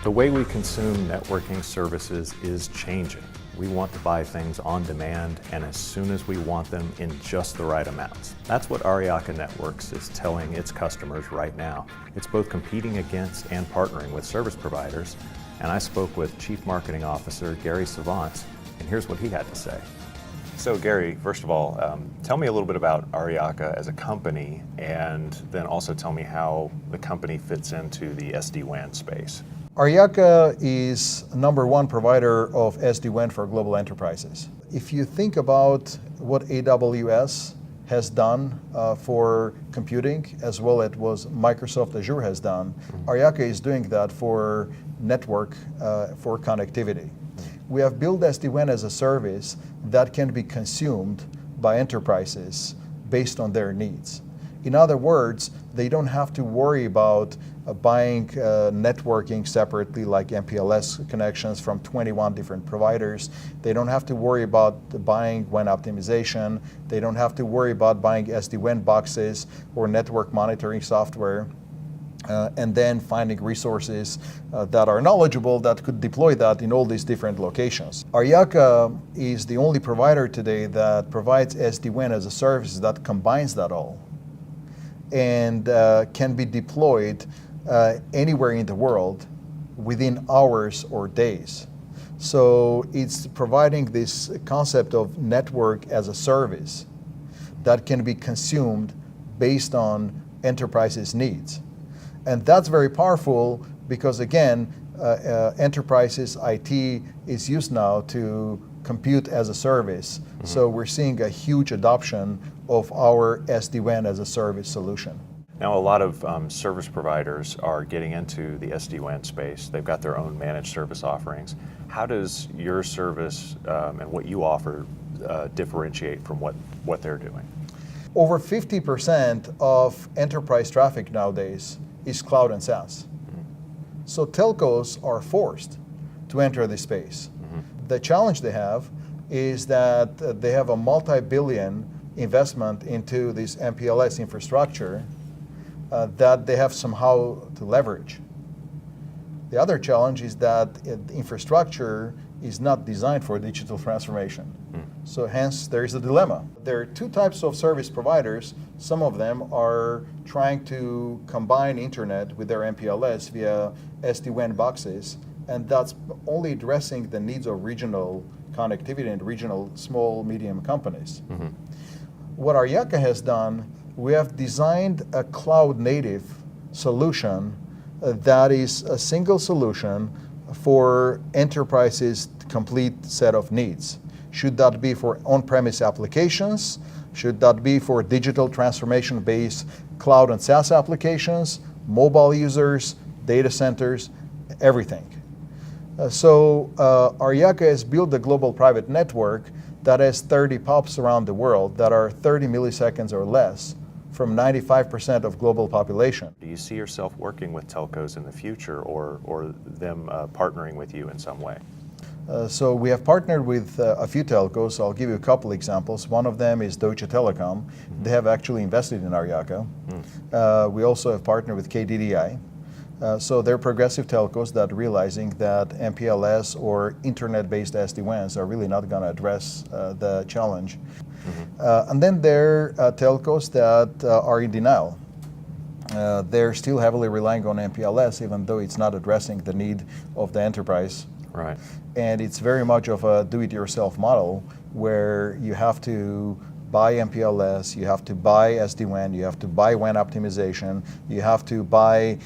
The way we consume networking services is changing. We want to buy things on demand and as soon as we want them in just the right amounts. That's what Aryaka Networks is telling its customers right now. It's both competing against and partnering with service providers. And I spoke with Chief Marketing Officer Gary Sevounts, and here's what he had to say. So Gary, first of all, tell me a little bit about Aryaka as a company, and then also tell me how the company fits into the SD-WAN space. Aryaka is #1 provider of SD-WAN for global enterprises. If you think about what AWS has done for computing, as well as what Microsoft Azure has done, Aryaka is doing that for network, for connectivity. We have built SD-WAN as a service that can be consumed by enterprises based on their needs. In other words, they don't have to worry about buying networking separately, like MPLS connections from 21 different providers. They don't have to worry about buying WAN optimization. They don't have to worry about buying SD-WAN boxes or network monitoring software. And then finding resources that are knowledgeable that could deploy that in all these different locations. Aryaka is the only provider today that provides SD-WAN as a service that combines that all and can be deployed anywhere in the world within hours or days. So it's providing this concept of network as a service that can be consumed based on enterprises' needs. And that's very powerful because, again, enterprises IT is used now to compute as a service. So we're seeing a huge adoption of our SD-WAN as a service solution. Now, a lot of service providers are getting into the SD-WAN space. They've got their own managed service offerings. How does your service and what you offer differentiate from what they're doing? Over 50% of enterprise traffic nowadays is cloud and SaaS. So telcos are forced to enter this space. The challenge they have is that they have a multi-billion investment into this MPLS infrastructure that they have somehow to leverage. The other challenge is that the infrastructure is not designed for digital transformation. So hence there is a dilemma. There are two types of service providers. Some of them are trying to combine internet with their MPLS via SD-WAN boxes, and that's only addressing the needs of regional connectivity and regional small, medium companies. What Aryaka has done, we have designed a cloud-native solution that is a single solution for enterprises' complete set of needs. Should that be for on-premise applications? Should that be for digital transformation-based cloud and SaaS applications, mobile users, data centers, everything? So Aryaka has built a global private network that has 30 POPs around the world that are 30 milliseconds or less from 95% of global population. Do you see yourself working with telcos in the future or them partnering with you in some way? So we have partnered with a few telcos. I'll give you a couple examples. One of them is Deutsche Telekom. They have actually invested in Aryaka. We also have partnered with KDDI. So they're progressive telcos that realizing that MPLS or internet-based SD-WANs are really not going to address the challenge. And then there are telcos that are in denial. They're still heavily relying on MPLS, even though it's not addressing the need of the enterprise. Right. And it's very much of a do-it-yourself model where you have to buy MPLS, you have to buy SD-WAN, you have to buy WAN optimization, you have to buy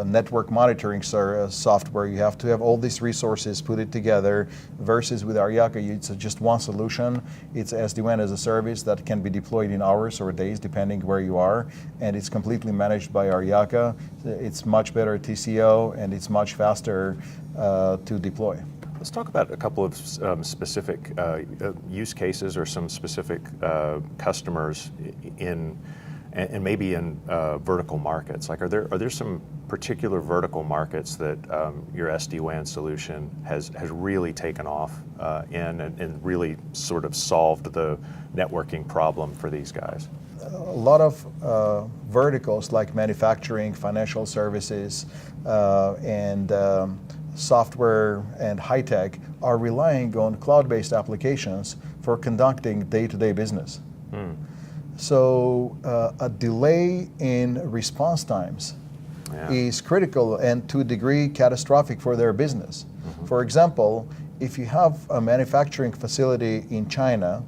network monitoring software, you have to have all these resources, put it together, versus with Aryaka, it's just one solution. It's SD-WAN as a service that can be deployed in hours or days, depending where you are, and it's completely managed by Aryaka. It's much better TCO, and it's much faster to deploy. Let's talk about a couple of specific use cases or some specific customers in and maybe in vertical markets? Like, are there some particular vertical markets that your SD-WAN solution has really taken off in and really sort of solved the networking problem for these guys? A lot of verticals like manufacturing, financial services, and software and high tech are relying on cloud-based applications for conducting day-to-day business. So a delay in response times is critical and to a degree catastrophic for their business. For example, if you have a manufacturing facility in China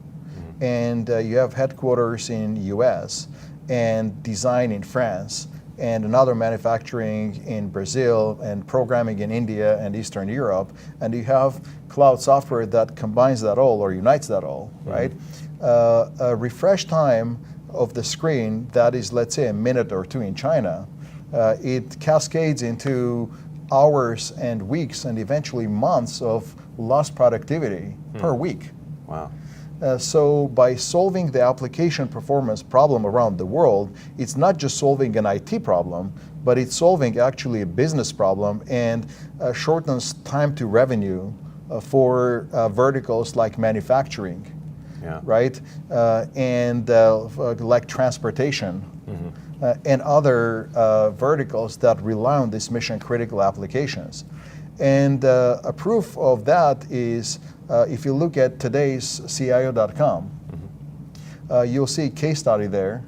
and you have headquarters in US and design in France and another manufacturing in Brazil and programming in India and Eastern Europe, and you have cloud software that combines that all or unites that all, right? A refresh time of the screen that is, let's say, a minute or two in China, it cascades into hours and weeks and eventually months of lost productivity per week. Wow. So by solving the application performance problem around the world, it's not just solving an IT problem, but it's solving actually a business problem and shortens time to revenue for verticals like manufacturing, right? And like transportation. And other verticals that rely on these mission critical applications. And a proof of that is if you look at today's CIO.com, you'll see a case study there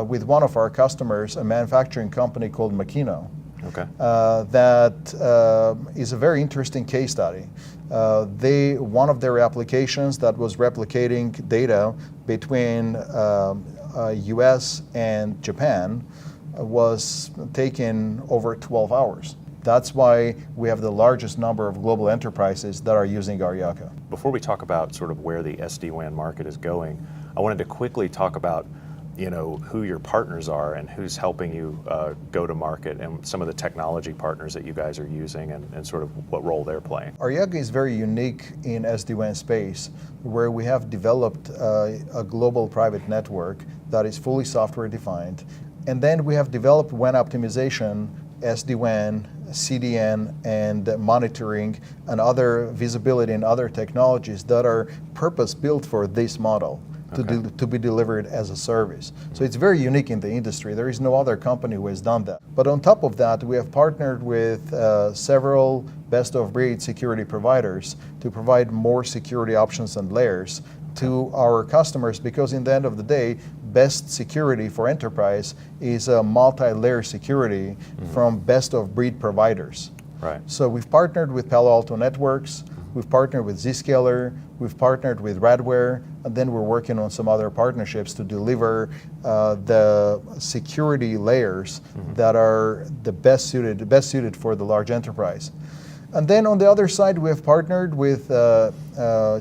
with one of our customers, a manufacturing company called Makino. That is a very interesting case study. One of their applications that was replicating data between US and Japan was taken over 12 hours. That's why we have the largest number of global enterprises that are using Aryaka. Before we talk about sort of where the SD-WAN market is going, I wanted to quickly talk about who your partners are and who's helping you go to market and some of the technology partners that you guys are using and sort of what role they're playing. Aryaka is very unique in SD-WAN space where we have developed a global private network that is fully software defined. And then we have developed WAN optimization, SD-WAN, CDN, and monitoring and other visibility and other technologies that are purpose-built for this model. To be delivered as a service. So it's very unique in the industry. There is no other company who has done that. But on top of that, we have partnered with several best-of-breed security providers to provide more security options and layers to our customers, because in the end of the day, best security for enterprise is a multi-layer security from best-of-breed providers. Right. So we've partnered with Palo Alto Networks, we've partnered with Zscaler, we've partnered with Radware, and then we're working on some other partnerships to deliver the security layers that are the best suited for the large enterprise. And then on the other side, we have partnered with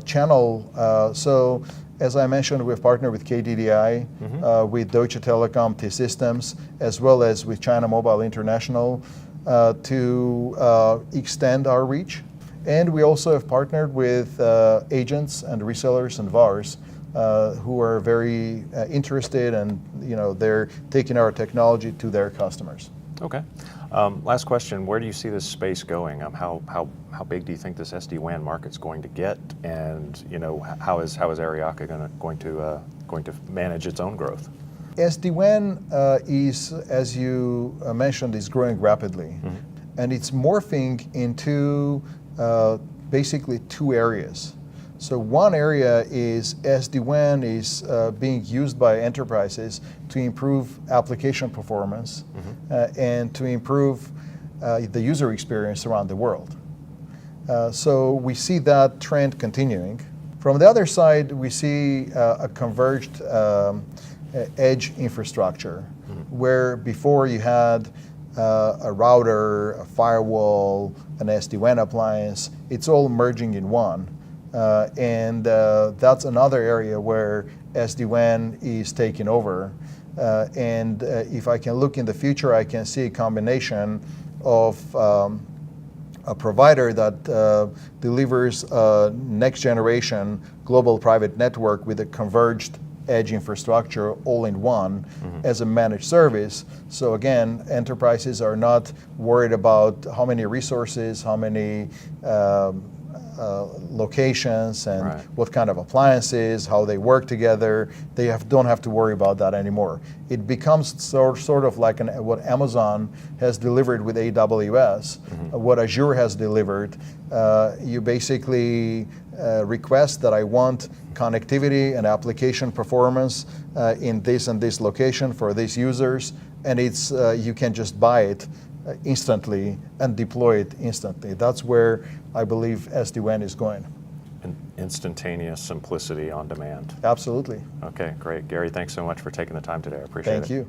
channel. So as I mentioned, we've partnered with KDDI, with Deutsche Telekom T-Systems, as well as with China Mobile International to extend our reach. And we also have partnered with agents and resellers and VARs who are very interested, and they're taking our technology to their customers. Okay. Last question: where do you see this space going? How big do you think this SD-WAN market's going to get? And how is Aryaka going to manage its own growth? SD-WAN is, as you mentioned, is growing rapidly, and it's morphing into basically two areas. So one area is SD-WAN is being used by enterprises to improve application performance and to improve the user experience around the world. So we see that trend continuing. From the other side, we see a converged edge infrastructure, where before you had a router, a firewall, an SD-WAN appliance, it's all merging in one. And that's another area where SD-WAN is taking over. And if I can look in the future, I can see a combination of a provider that delivers a next generation global private network with a converged edge infrastructure all in one as a managed service. So again, enterprises are not worried about how many resources, how many locations, and Right. what kind of appliances, how they work together. They don't have to worry about that anymore. It becomes sort of like what Amazon has delivered with AWS, what Azure has delivered. You basically request that I want connectivity and application performance in this and this location for these users, and it's you can just buy it instantly and deploy it instantly. That's where I believe SD-WAN is going. Instantaneous simplicity on demand. Absolutely. Okay, great. Gary, thanks so much for taking the time today. I appreciate it. Thank you.